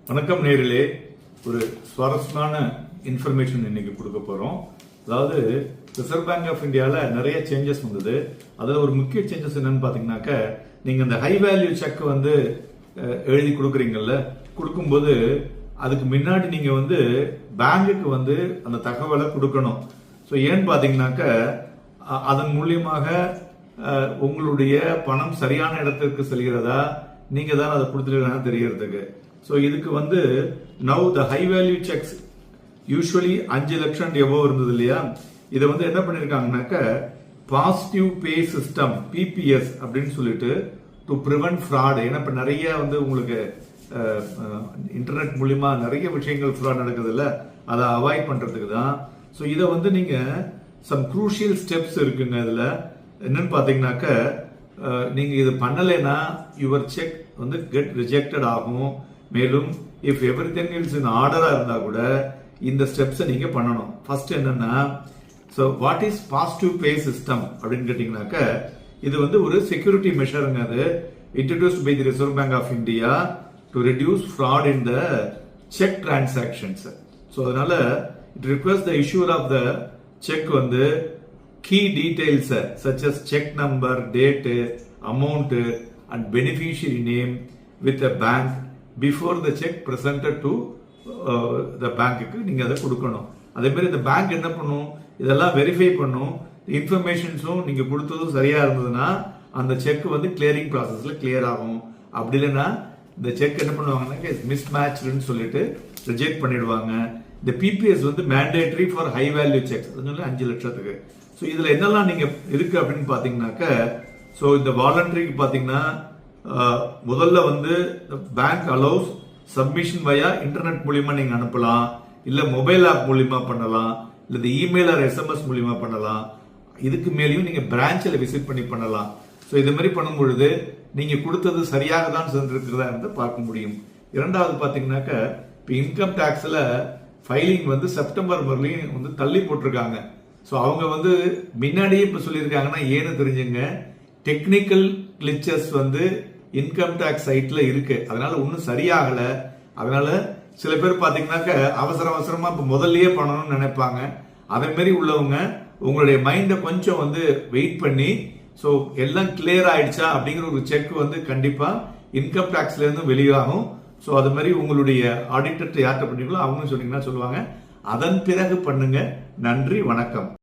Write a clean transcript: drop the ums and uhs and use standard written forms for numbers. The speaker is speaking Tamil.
வணக்கம் நேரிலே ஒரு சுவாரஸ்யமான இன்ஃபர்மேஷன் இன்னைக்கு கொடுக்க போறோம். அதாவது ரிசர்வ் பேங்க் ஆஃப் இந்தியால நிறைய சேஞ்சஸ் வந்தது. அதுல ஒரு முக்கிய சேஞ்சஸ் என்னன்னு பாத்தீங்கன்னாக்க, நீங்க இந்த ஹை வேல்யூ செக் வந்து எழுதி கொடுக்குறீங்கல்ல, கொடுக்கும்போது அதுக்கு முன்னாடி நீங்க வந்து பேங்குக்கு வந்து அந்த தகவலை கொடுக்கணும். ஸோ ஏன்னு பாத்தீங்கன்னாக்க, அதன் மூலியமாக உங்களுடைய பணம் சரியான இடத்திற்கு செல்கிறதா, நீங்க தான் அதை கொடுத்துருக்கா தெரியறதுக்கு. ஸோ இதுக்கு வந்து now the high value sex usually 5 லட்சம் எவ்வளோ இருந்தது இல்லையா, இதை வந்து என்ன பண்ணிருக்காங்கனாக்க பாசிட்டிவ் பே சிஸ்டம் பிபிஎஸ் அப்படின்னு சொல்லிட்டு டு பிரிவென்ட் ஃப்ராட். ஏன்னா இப்ப நிறைய வந்து உங்களுக்கு இன்டர்நெட் மூலியமா நிறைய விஷயங்கள் ஃப்ராட் நடக்குது இல்ல, அதை அவாய்ட் பண்றதுக்கு தான். ஸோ இதை வந்து நீங்க சம் குரூஷியல் ஸ்டெப்ஸ் இருக்குங்க. இதுல என்னன்னு பாத்தீங்கன்னாக்க, நீங்க இது பண்ணலைன்னா யுவர் செக் வந்து கெட் ரிஜெக்டட் ஆகும். மேலும் இஃப் எவ்ரிதிங் இஸ் இன் ஆர்டரா இருந்தா கூட இந்த ஸ்டெப்ஸை நீங்க பண்ணணும். ஃபர்ஸ்ட் என்னன்னா, so what is positive pay system அப்படின்னு கேட்டீங்கன்னாக்க, இது வந்து ஒரு செக்யூரிட்டி மெஷருங்க. அது introduced by the reserve bank of India to reduce fraud in the cheque transactions. So அதனால it request the issuer of the cheque வந்து key details such as check number, date, amount and beneficiary name with a bank before the check presented to the bank நீங்க அதை கொடுக்கணும். அதே மாதிரி இந்த பேங்க் என்ன பண்ணும், இதெல்லாம் வெரிஃபை பண்ணும். இன்ஃபர்மேஷன்ஸும் நீங்க கொடுத்ததும் சரியா இருந்ததுன்னா அந்த செக் வந்து கிளியரிங் ப்ராசஸ்ல கிளியர் ஆகும். அப்படி இல்லைன்னா இந்த செக் என்ன பண்ணுவாங்கன்னா மிஸ்மேட்ச்னு சொல்லிட்டு ரிஜெக்ட் பண்ணிடுவாங்க. இந்த பிபிஎஸ் வந்து mandatory for high value sex, 5 லட்சத்துக்கு. ஸோ இதுல என்னெல்லாம் நீங்க இருக்கு அப்படின்னு பாத்தீங்கன்னாக்க, ஸோ இந்த வாலண்டரிக்கு பாத்தீங்கன்னா முதல்ல வந்து பேங்க் அலோவ்ஸ் சப்மிஷன் வயா இன்டர்நெட் மூலியமா நீங்க அனுப்பலாம், இல்ல மொபைல் ஆப் மூலியமா பண்ணலாம், இல்ல இமெயில் ஆர் எஸ்எம்எஸ் மூலியமா பண்ணலாம். இதுக்கு மேலேயும் நீங்க பிரான்ச்ல விசிட் பண்ணி பண்ணலாம். ஸோ இது மாதிரி பண்ணும் பொழுது நீங்க கொடுத்தது சரியாக தான் சென்றிருக்கிறதா இருந்து பார்க்க முடியும். இரண்டாவது பாத்தீங்கன்னாக்க, இப்போ இன்கம் டாக்ஸ்ல ஃபைலிங் வந்து செப்டம்பர் வரலையும் வந்து தள்ளி போட்டிருக்காங்க. ஸோ அவங்க வந்து முன்னாடியே இப்போ சொல்லியிருக்காங்கன்னா ஏன்னு தெரிஞ்சுங்க, டெக்னிக்கல் கிளிச்சஸ் வந்து இன்கம் டேக்ஸ் சைட்ல இருக்கு, அதனால ஒன்றும் சரியாகல. அதனால சில பேர் பாத்தீங்கன்னாக்க அவசரமா இப்போ முதல்லயே பண்ணணும்னு நினைப்பாங்க. அதே மாதிரி உள்ளவங்க உங்களுடைய மைண்டை கொஞ்சம் வந்து வெயிட் பண்ணி, ஸோ எல்லாம் கிளியர் ஆயிடுச்சா அப்படிங்கிற ஒரு செக் வந்து கண்டிப்பா இன்கம் டேக்ஸ்ல இருந்து வெளியாகும். ஸோ அது மாதிரி உங்களுடைய ஆடிட்டர் யார்கிட்ட பண்ணீங்களோ அவங்க சொன்னீங்கன்னா சொல்லுவாங்க. அதன் பிறகு பண்ணுங்க. நன்றி, வணக்கம்.